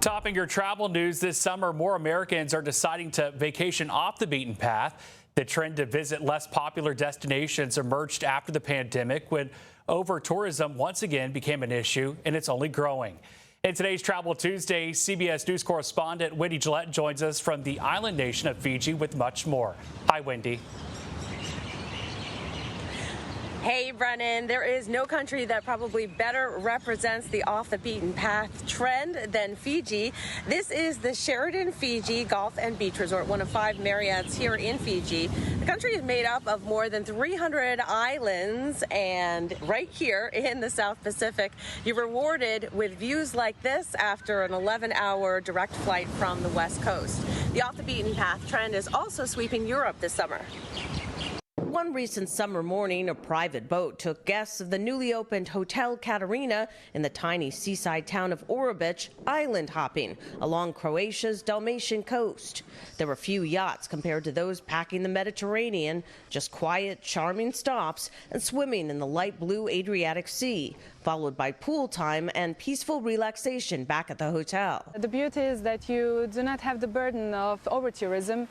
Topping your travel news this summer, more Americans are deciding to vacation off the beaten path. The trend to visit less popular destinations emerged after the pandemic when over-tourism once again became an issue, and it's only growing. In today's Travel Tuesday, CBS News correspondent Wendy Gillette joins us from the island nation of Fiji with much more. Hi, Wendy. Hey, Brennan, there is no country that probably better represents the off-the-beaten-path trend than Fiji. This is the Sheraton Fiji Golf and Beach Resort, one of 5 Marriotts here in Fiji. The country is made up of more than 300 islands, and right here in the South Pacific, you're rewarded with views like this after an 11-hour direct flight from the West Coast. The off-the-beaten-path trend is also sweeping Europe this summer. One recent summer morning, a private boat took guests of the newly opened Hotel Katarina in the tiny seaside town of Orebić island hopping along Croatia's Dalmatian coast. There were few yachts compared to those packing the Mediterranean, just quiet, charming stops and swimming in the light blue Adriatic Sea, followed by pool time and peaceful relaxation back at the hotel. The beauty is that you do not have the burden of over-tourism,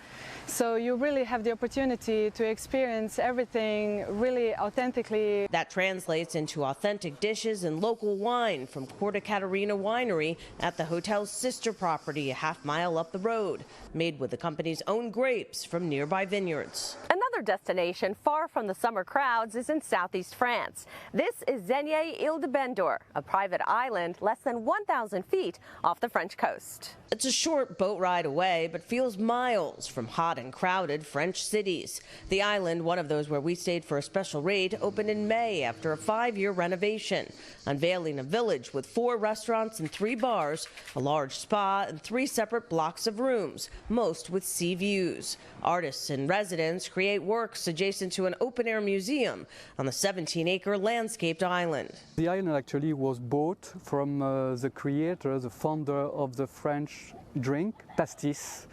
so you really have the opportunity to experience everything really authentically. That translates into authentic dishes and local wine from Corte Catarina Winery at the hotel's sister property a half-mile up the road, made with the company's own grapes from nearby vineyards. Another destination far from the summer crowds is in southeast France. This is Zegnier-Île-de-Bendour, a private island less than 1,000 feet off the French coast. It's a short boat ride away, but feels miles from hot and crowded French cities. The island, one of those where we stayed for a special raid, opened in May after a 5-year renovation, unveiling a village with 4 restaurants and 3 bars, a large spa, and 3 separate blocks of rooms, most with sea views. Artists and residents create works adjacent to an open-air museum on the 17-acre landscaped island. The island actually was bought from the creator, the founder of the French drink, pastis.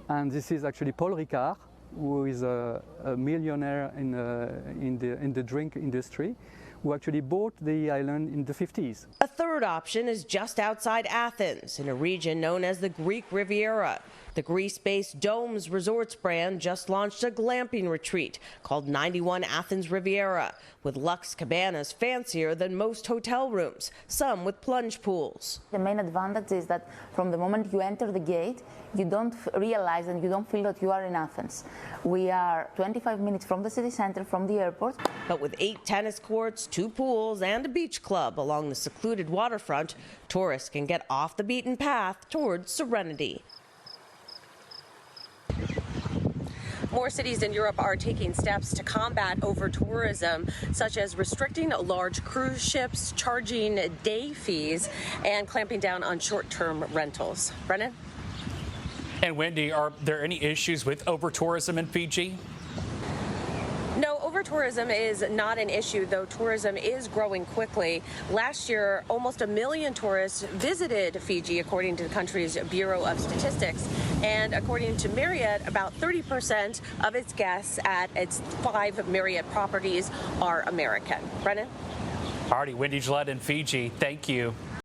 And this is actually Paul Ricard, who is a millionaire in the drink industry, who actually bought the island in the 50s. A third option is just outside Athens, in a region known as the Greek Riviera. The Greece-based Domes Resorts brand just launched a glamping retreat called 91 Athens Riviera, with luxe cabanas fancier than most hotel rooms, some with plunge pools. The main advantage is that from the moment you enter the gate, you don't realize and you don't feel that you are in Athens. We are 25 minutes from the city center, from the airport. But with 8 tennis courts, 2 pools, and a beach club along the secluded waterfront, tourists can get off the beaten path towards serenity. More cities in Europe are taking steps to combat over-tourism, such as restricting large cruise ships, charging day fees, and clamping down on short-term rentals. Brennan? And Wendy, are there any issues with over-tourism in Fiji? No, over-tourism is not an issue, though tourism is growing quickly. Last year, almost 1 million tourists visited Fiji, according to the country's Bureau of Statistics. And according to Marriott, about 30% of its guests at its 5 Marriott properties are American. Brennan? Alrighty, Wendy Gillette in Fiji, thank you.